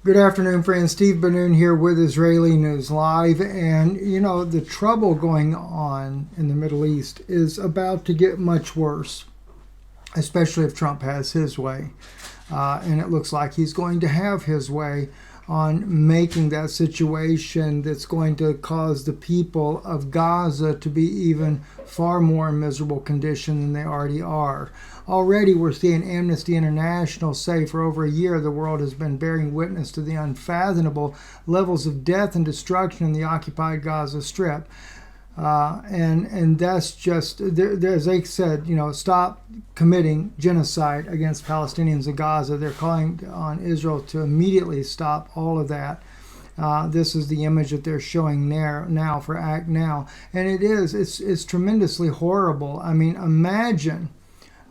Good afternoon, friends. Steve Benoon here with Israeli News Live. And, you know, the trouble going on in the Middle East is about to get much worse, especially if Trump has his way. And it looks like he's going to have his way on making that situation that's going to cause the people of Gaza to be even far more in miserable condition than they already are. Already we're seeing Amnesty International say for over a year the world has been bearing witness to the unfathomable levels of death and destruction in the occupied Gaza Strip. And that's just, as they said, you know, stop committing genocide against Palestinians in Gaza. They're calling on Israel to immediately stop all of that. This is the image that they're showing now for Act Now. And it's tremendously horrible. I mean, imagine,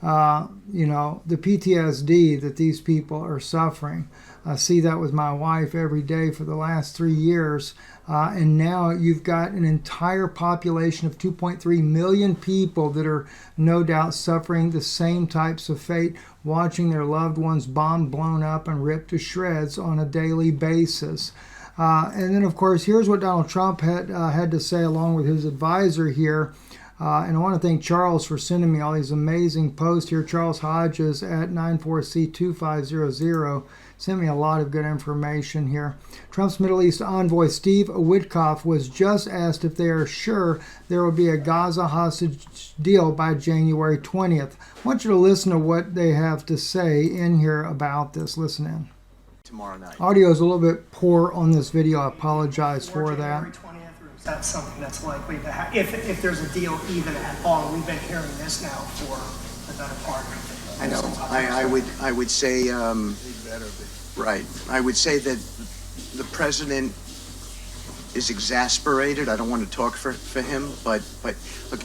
you know, the PTSD that these people are suffering. I see that with my wife every day for the last 3 years. And now you've got an entire population of 2.3 million people that are no doubt suffering the same types of fate, watching their loved ones bombed, blown up, and ripped to shreds on a daily basis. And then, of course, here's what Donald Trump had to say along with his advisor here. And I want to thank Charles for sending me all these amazing posts here. Charles Hodges at 94C2500 sent me a lot of good information here. Trump's Middle East envoy Steve Witkoff was just asked if they are sure there will be a Gaza hostage deal by January 20th. I want you to listen to what they have to say in here about this. Listen in. Tomorrow night. Audio is a little bit poor on this video. I apologize for that. Is that something that's likely to happen? If there's a deal even at all? We've been hearing this now for the better part of it. I know. I would say, right. I would say that the president is exasperated. I don't want to talk for him, but look,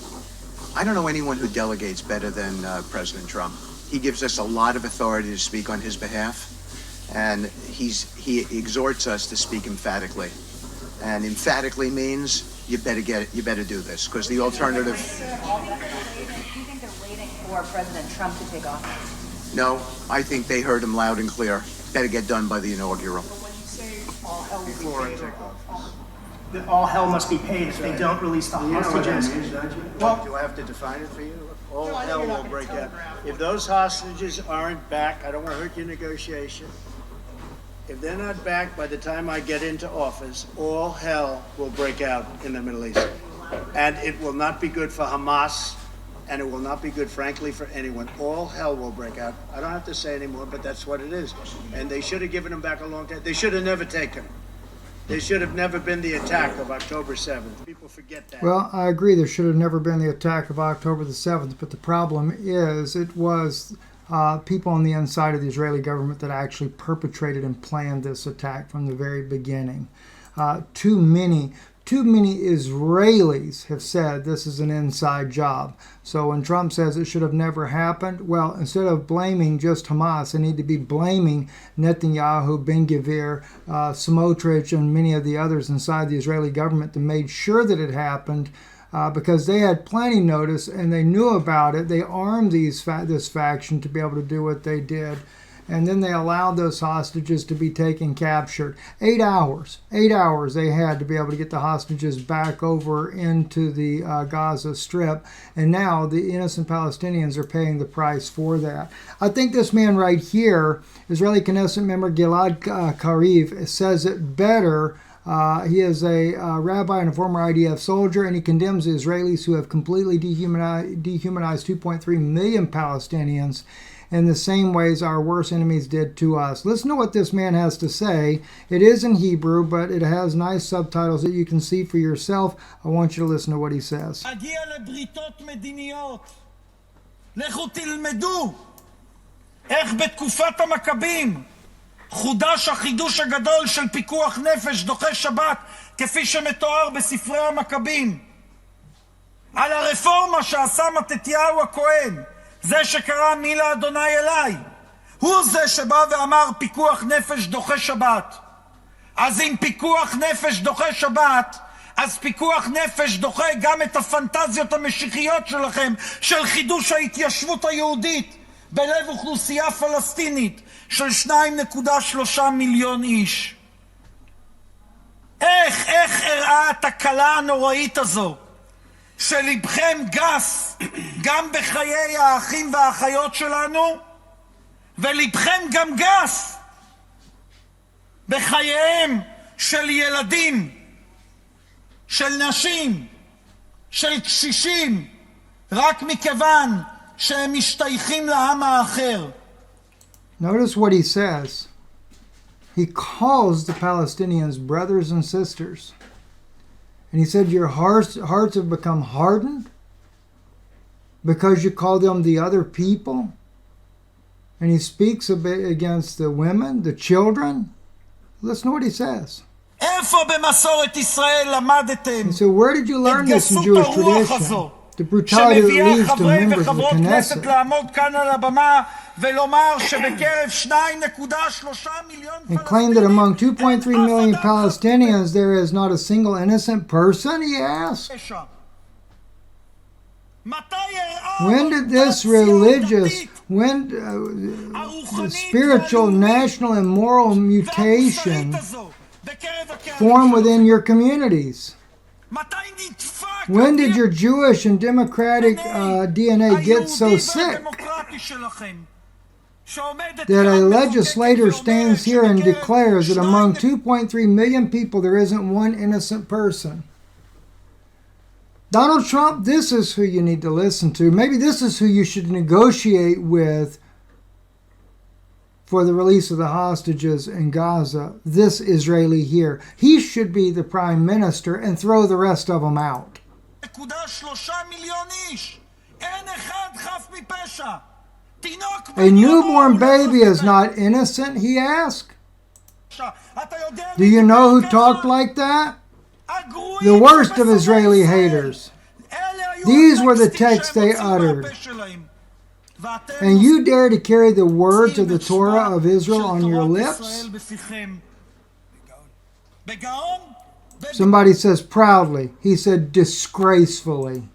I don't know anyone who delegates better than President Trump. He gives us a lot of authority to speak on his behalf, and he exhorts us to speak emphatically. And emphatically means you better get it. You better do this, because the alternative. Do you think they're waiting for President Trump to take office? No, I think they heard him loud and clear. Better get done by the inaugural. But when you say all hell will be paid, all hell must be paid if they don't release the hostages. Well, do I have to define it for you? All hell will break out. If those hostages aren't back, I don't want to hurt your negotiation. If they're not back by the time I get into office, all hell will break out in the Middle East. And it will not be good for Hamas, and it will not be good, frankly, for anyone. All hell will break out. I don't have to say anymore, but that's what it is. And they should have given them back a long time. They should have never taken them. They should have never been the attack of October 7th. People forget that. Well, I agree there should have never been the attack of October the 7th, but the problem is it was people on the inside of the Israeli government that actually perpetrated and planned this attack from the very beginning. Too many Israelis have said this is an inside job. So when Trump says it should have never happened, well, instead of blaming just Hamas, they need to be blaming Netanyahu, Ben-Gvir, Smotrich, and many of the others inside the Israeli government that made sure that it happened. Because they had plenty notice and they knew about it. They armed this faction to be able to do what they did. And then they allowed those hostages to be taken, captured. 8 hours they had to be able to get the hostages back over into the Gaza Strip. And now the innocent Palestinians are paying the price for that. I think this man right here, Israeli Knesset member Gilad Kariv, says it better. He is a rabbi and a former IDF soldier, and he condemns the Israelis who have completely dehumanized 2.3 million Palestinians in the same ways our worst enemies did to us. Listen to what this man has to say. It is in Hebrew, but it has nice subtitles that you can see for yourself. I want you to listen to what he says. לכו תלמדו איך בתקופת המכבים חודש החידוש הגדול של פיקוח נפש דוחה שבת, כפי שמתואר בספרי המכבים. על הרפורמה שעשה מתתיהו הכהן, זה שקרא מי לאדוני אליי, הוא זה שבא ואמר פיקוח נפש דוחה שבת. אז אם פיקוח נפש דוחה שבת, אז פיקוח נפש דוחה גם את הפנטזיות המשיחיות שלכם של חידוש ההתיישבות היהודית בלב אוכלוסייה פלסטינית של 2.3 מיליון איש. איך הראה התקלה הנוראית הזו, שלבכם גס גם בחיי האחים והאחיות שלנו, ולבכם גם גס בחייהם של ילדים, של נשים, של קשישים, רק מכיוון שהם משתייכים לעם האחר. Notice what he says. He calls the Palestinians brothers and sisters. And he said, your hearts have become hardened because you call them the other people. And he speaks a bit against the women, the children. Listen to what he says. איפה במסורת ישראל למדתם So where did you את learn this in גסות Jewish הרוח tradition? הזו, The brutality that שמביאה leads to חברי members of the וחברות כנסת Knesset. לעמוד כאן על הבמה ולומר שבקרב 2.3 מיליון And claim that among 2.3 million Palestinians there is not a single innocent person, he asked. When did this religious, the spiritual, national, and moral mutation form within your communities? When did your Jewish and democratic DNA get so sick that a legislator stands here and declares that among 2.3 million people there isn't one innocent person? Donald Trump, this is who you need to listen to. Maybe this is who you should negotiate with for the release of the hostages in Gaza. This Israeli here. He should be the prime minister and throw the rest of them out. A newborn baby is not innocent, he asked. Do you know who talked like that? The worst of Israeli haters. These were the texts they uttered. And you dare to carry the words of the Torah of Israel on your lips? Somebody says proudly. He said disgracefully.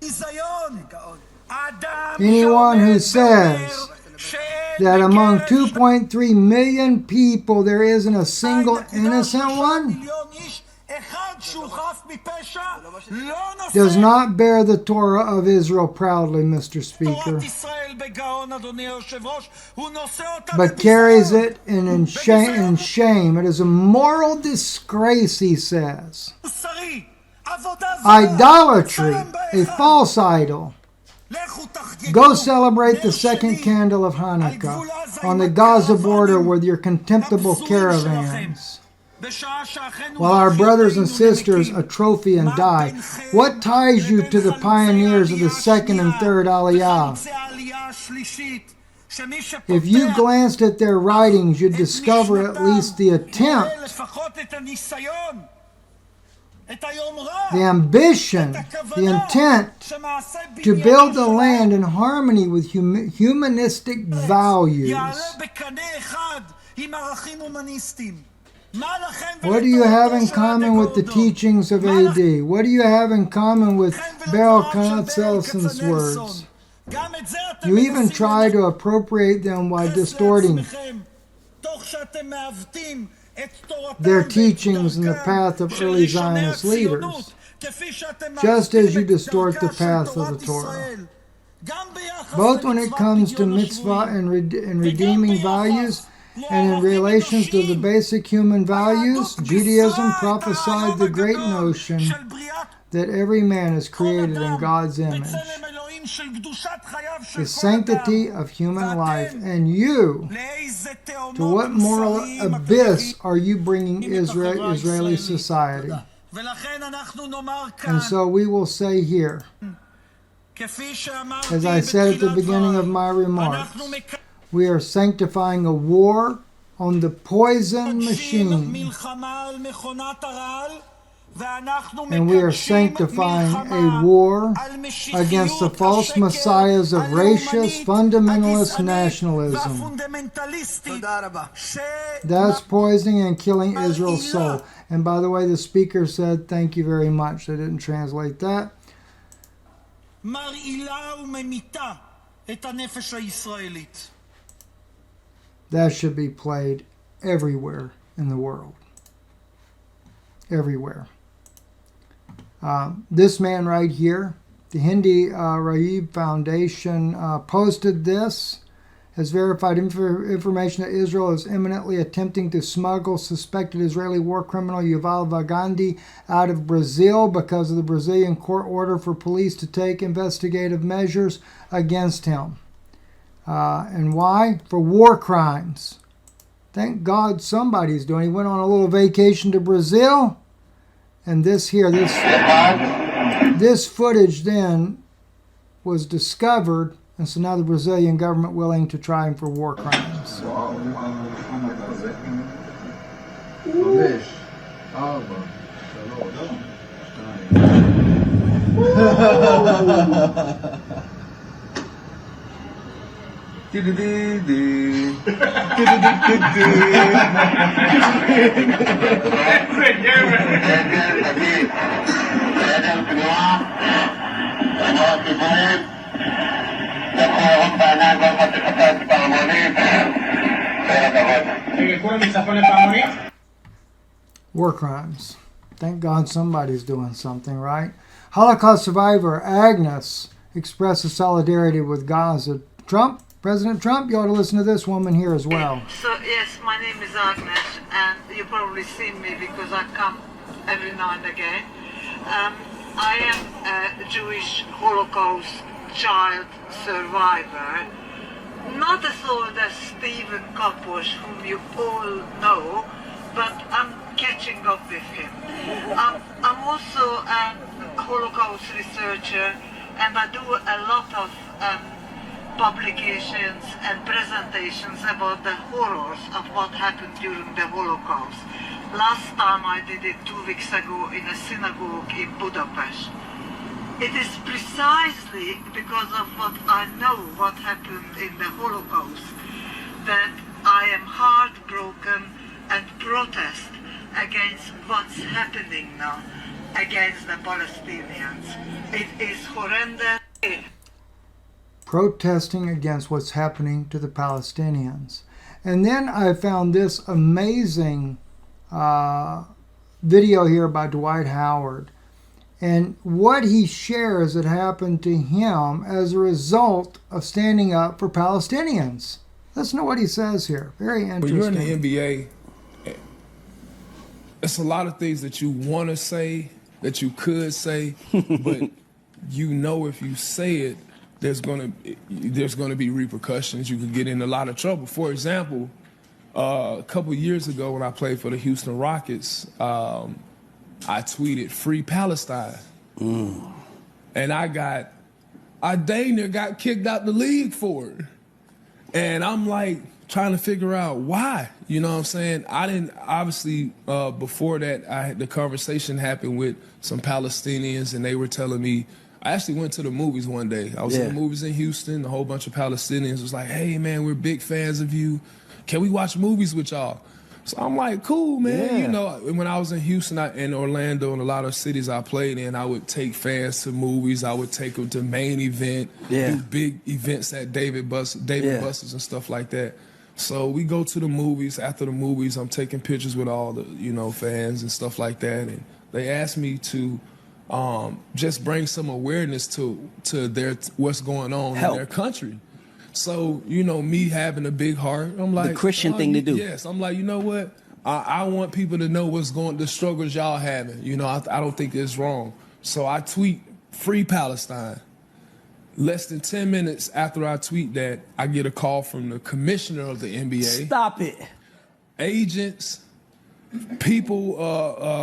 Anyone who says that among 2.3 million people there isn't a single innocent one does not bear the Torah of Israel proudly, Mr. Speaker, but carries it in shame. It is a moral disgrace, he says. Idolatry, a false idol. Go celebrate the second candle of Hanukkah on the Gaza border with your contemptible caravans, while our brothers and sisters atrophy and die. What ties you to the pioneers of the second and third Aliyah? If you glanced at their writings, you'd discover at least the attempt, the ambition, the intent to build the land in harmony with humanistic values. What do you have in common with the teachings of AD? What do you have in common with Baruch Katzelson's words? You even try to appropriate them while distorting their teachings in the path of early Zionist leaders, just as you distort the path of the Torah. Both when it comes to mitzvah and redeeming values, and in relations to the basic human values, Judaism prophesied the great notion that every man is created in God's image, the sanctity of human life. And you, to what moral abyss are you bringing Israeli society? And so we will say here, as I said at the beginning of my remarks, we are sanctifying a war on the poison machine. And we are sanctifying a war against the false messiahs of racist, fundamentalist nationalism. That's poisoning and killing Israel's soul. And by the way, the speaker said, thank you very much. I didn't translate that. that should be played everywhere in the world. Everywhere. This man right here, the Hindi Raib Foundation, posted this, has verified information that Israel is imminently attempting to smuggle suspected Israeli war criminal Yuval Vagandi out of Brazil because of the Brazilian court order for police to take investigative measures against him. And why? For war crimes. Thank God somebody's doing it. He went on a little vacation to Brazil. And this here, this footage then was discovered. And so now the Brazilian government willing to try him for war crimes. War crimes. Thank God somebody's doing something, right? Holocaust survivor Agnes expresses solidarity with Gaza. Trump, President Trump, you ought to listen to this woman here as well. So, yes, my name is Agnes, and you probably seen me because I come every now and again. I am a Jewish Holocaust child survivor, not as old as Stephen Kaposh, whom you all know, but I'm catching up with him. I'm also a Holocaust researcher, and I do a lot of publications and presentations about the horrors of what happened during the Holocaust. Last time I did it 2 weeks ago in a synagogue in Budapest. It is precisely because of what I know what happened in the Holocaust that I am heartbroken and protest against what's happening now against the Palestinians. It is horrendous. Protesting against what's happening to the Palestinians. And then I found this amazing video here by Dwight Howard. And what he shares that happened to him as a result of standing up for Palestinians. Let's know what he says here. Very interesting. When you're in the NBA, it's a lot of things that you want to say, that you could say, but you know if you say it, there's gonna be repercussions. You could get in a lot of trouble. For example, a couple years ago when I played for the Houston Rockets, I tweeted "Free Palestine," and I dang near got kicked out the league for it. And I'm like trying to figure out why. You know what I'm saying? I didn't obviously before that the conversation happened with some Palestinians, and they were telling me. I actually went to the movies one day. I was in the movies in Houston. A whole bunch of Palestinians was like, "Hey, man, we're big fans of you. Can we watch movies with y'all?" So I'm like, "Cool, man." You know, when I was in Houston and Orlando and a lot of cities I played in, I would take fans to movies. I would take them to main event, do big events at David Buster's and stuff like that. So we go to the movies. After the movies, I'm taking pictures with all the fans and stuff like that. And they asked me to just bring some awareness to what's going on in their country. So, me having a big heart, I'm like... The Christian thing to do. Yes, I'm like, you know what? I want people to know the struggles y'all having. I don't think it's wrong. So I tweet, "Free Palestine." Less than 10 minutes after I tweet that, I get a call from the commissioner of the NBA. Stop it. Agents... People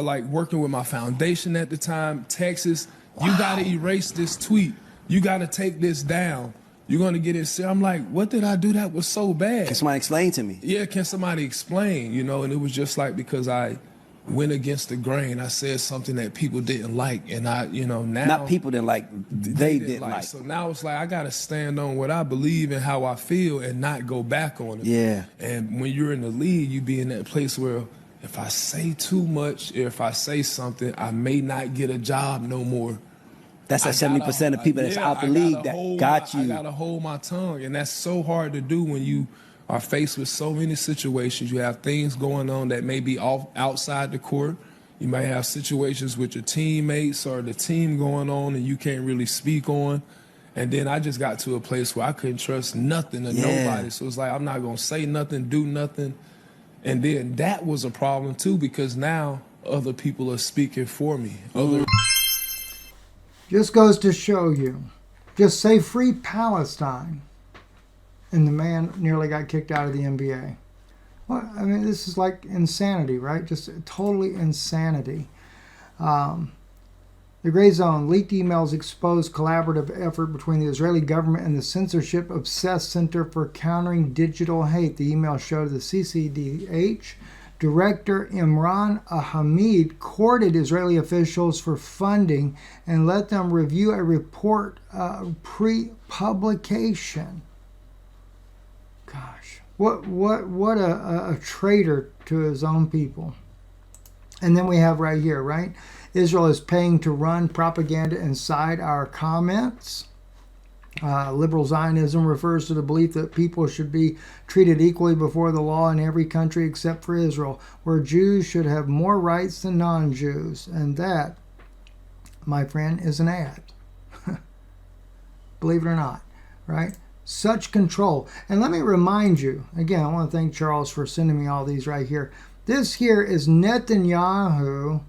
like working with my foundation at the time, Texas, you got to erase this tweet. You got to take this down. You're going to get it. I'm like, what did I do that was so bad? Can somebody explain to me? Yeah, can somebody explain? And it was just like because I went against the grain. I said something that people didn't like, and now... Not people didn't like, they didn't like. So now it's like I got to stand on what I believe and how I feel and not go back on it. Yeah. And when you're in the league, you be in that place where... If I say too much, or if I say something, I may not get a job no more. That's like 70% of people that's out the league that got you. I gotta hold my tongue, and that's so hard to do when you are faced with so many situations. You have things going on that may be outside the court. You may have situations with your teammates or the team going on and you can't really speak on. And then I just got to a place where I couldn't trust nothing or nobody. So it's like, I'm not going to say nothing, do nothing. And then that was a problem too, because now other people are speaking for me. Just goes to show you. Just say free Palestine. And the man nearly got kicked out of the NBA. Well, I mean, this is like insanity, right? Just totally insanity. The Gray Zone, leaked emails expose collaborative effort between the Israeli government and the censorship-obsessed Center for Countering Digital Hate. The email showed the CCDH director Imran Hamid courted Israeli officials for funding and let them review a report pre-publication. Gosh, what a traitor to his own people. And then we have right here, right? Israel is paying to run propaganda inside our comments. Liberal Zionism refers to the belief that people should be treated equally before the law in every country except for Israel, where Jews should have more rights than non-Jews. And that, my friend, is an ad. Believe it or not, right? Such control. And let me remind you, again, I want to thank Charles for sending me all these right here. This here is Netanyahu.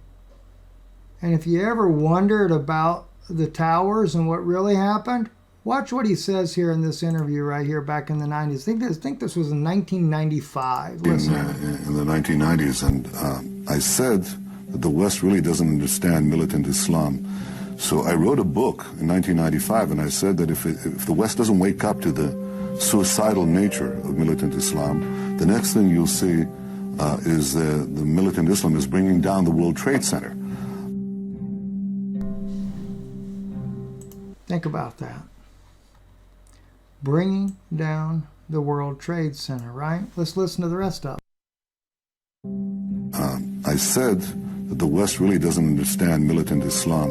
And if you ever wondered about the towers and what really happened, watch what he says here in this interview right here back in the 90s. I think this was in 1995. Listen. In the 1990s, and I said that the West really doesn't understand militant Islam. So I wrote a book in 1995, and I said that if the West doesn't wake up to the suicidal nature of militant Islam, the next thing you'll see is the militant Islam is bringing down the World Trade Center. Think about that. Bringing down the World Trade Center, right? Let's listen to the rest of it. I said that the West really doesn't understand militant Islam.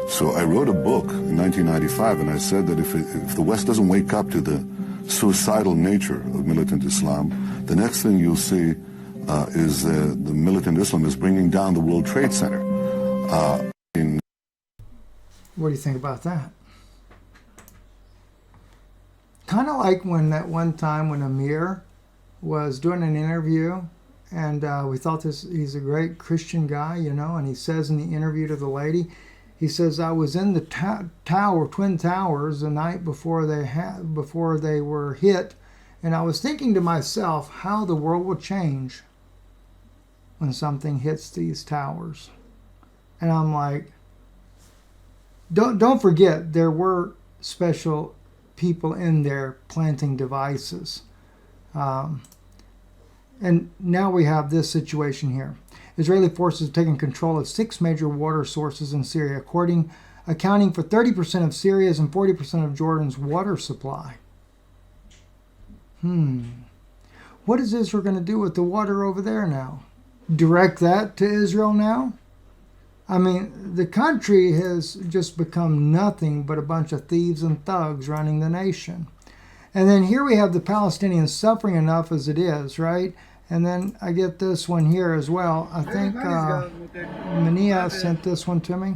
So I wrote a book in 1995, and I said that if the West doesn't wake up to the suicidal nature of militant Islam, the next thing you'll see is the militant Islam is bringing down the World Trade Center. What do you think about that? Kind of like when that one time when Amir was doing an interview, and we thought he's a great Christian guy, you know, and he says in the interview to the lady, he says, I was in the Twin Towers the night before they were hit, and I was thinking to myself how the world will change when something hits these towers. And I'm like, don't forget, there were special people in there planting devices. And now we have this situation here. Israeli forces have taken control of 6 major water sources in Syria, accounting for 30% of Syria's and 40% of Jordan's water supply. What is Israel going to do with the water over there now? Direct that to Israel now? I mean, the country has just become nothing but a bunch of thieves and thugs running the nation. And then here we have the Palestinians suffering enough as it is, right? And then I get this one here as well. I think Mania sent this one to me.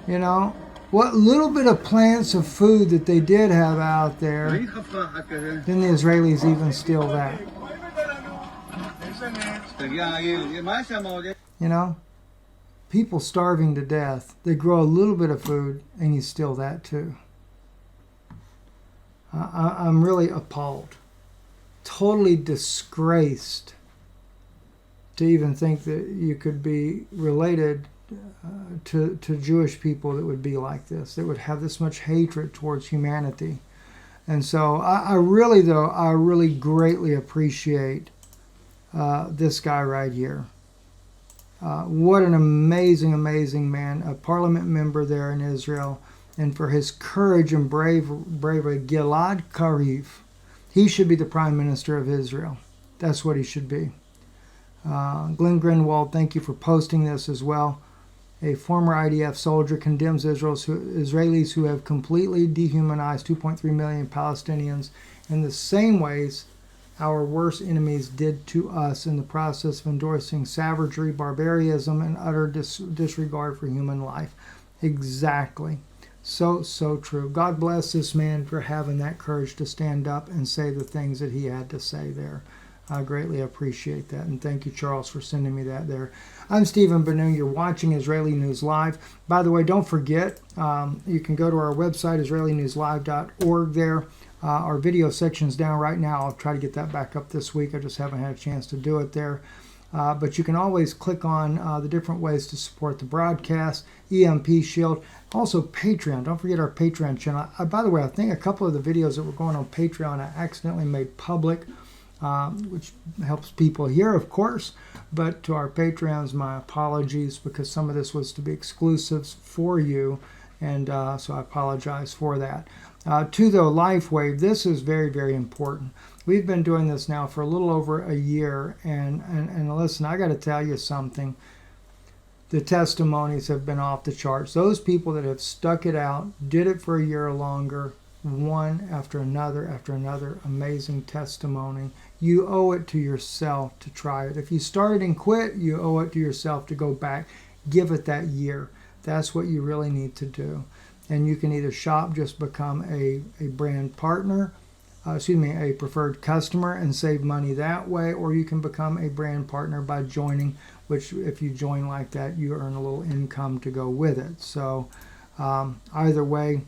You know, what little bit of plants of food that they did have out there, then the Israelis even steal that. You know, people starving to death. They grow a little bit of food and you steal that too. I'm really appalled. Totally disgraced to even think that you could be related to Jewish people that would be like this, that would have this much hatred towards humanity. And so I really greatly appreciate this guy right here. What an amazing, amazing man, a parliament member there in Israel, and for his courage and bravery, Gilad Kariv. He should be the Prime Minister of Israel. That's what he should be. Glenn Greenwald, thank you for posting this as well. A former IDF soldier condemns Israelis who have completely dehumanized 2.3 million Palestinians in the same ways our worst enemies did to us in the process of endorsing savagery, barbarism, and utter disregard for human life. Exactly. So true. God bless this man for having that courage to stand up and say the things that he had to say there. I greatly appreciate that. And thank you, Charles, for sending me that there. I'm Stephen Benoon. You're watching Israeli News Live. By the way, don't forget, you can go to our website, israelinewslive.org there. Our video section's down right now. I'll try to get that back up this week. I just haven't had a chance to do it there. But you can always click on the different ways to support the broadcast, EMP Shield, also Patreon. Don't forget our Patreon channel. By the way, I think a couple of the videos that were going on Patreon I accidentally made public, which helps people here, of course. But to our Patreons, my apologies, because some of this was to be exclusives for you, and so I apologize for that. To the Lifewave, this is very, very important. We've been doing this now for a little over a year, and listen, I got to tell you something. The testimonies have been off the charts. Those people that have stuck it out, did it for a year or longer, one after another amazing testimony. You owe it to yourself to try it. If you started and quit, you owe it to yourself to go back. Give it that year. That's what you really need to do. And you can either shop, just become a brand partner, a preferred customer and save money that way, or you can become a brand partner by joining, which if you join like that, you earn a little income to go with it. So either way,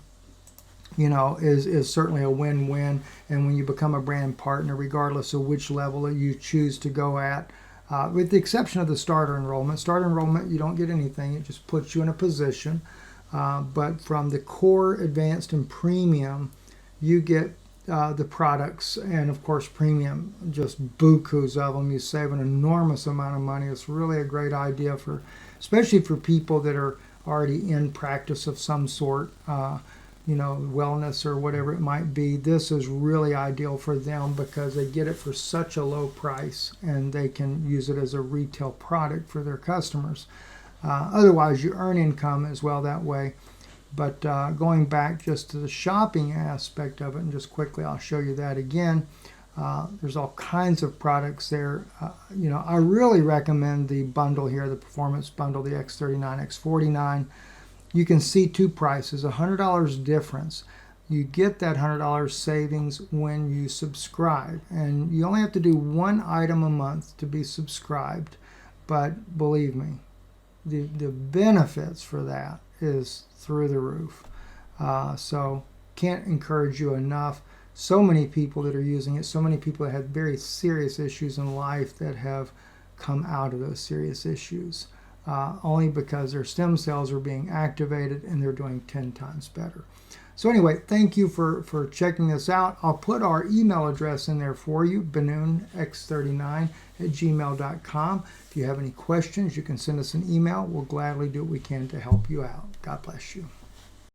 is certainly a win-win. And when you become a brand partner, regardless of which level that you choose to go at, with the exception of the starter enrollment, you don't get anything. It just puts you in a position. But from the core, advanced, and premium, you get the products, and of course premium, just bukus of them. You save an enormous amount of money. It's really a great idea especially for people that are already in practice of some sort, wellness or whatever it might be. This is really ideal for them because they get it for such a low price, and they can use it as a retail product for their customers. Otherwise, you earn income as well that way. But going back just to the shopping aspect of it, and just quickly, I'll show you that again. There's all kinds of products there. I really recommend the bundle here, the performance bundle, the X39, X49. You can see two prices, $100 difference. You get that $100 savings when you subscribe. And you only have to do one item a month to be subscribed. But believe me, the benefits for that is through the roof. So can't encourage you enough. So many people that are using it, so many people that had very serious issues in life that have come out of those serious issues, only because their stem cells are being activated and they're doing 10 times better. So anyway, thank you for checking this out. I'll put our email address in there for you, benoonx39@gmail.com. If you have any questions, you can send us an email. We'll gladly do what we can to help you out. God bless you.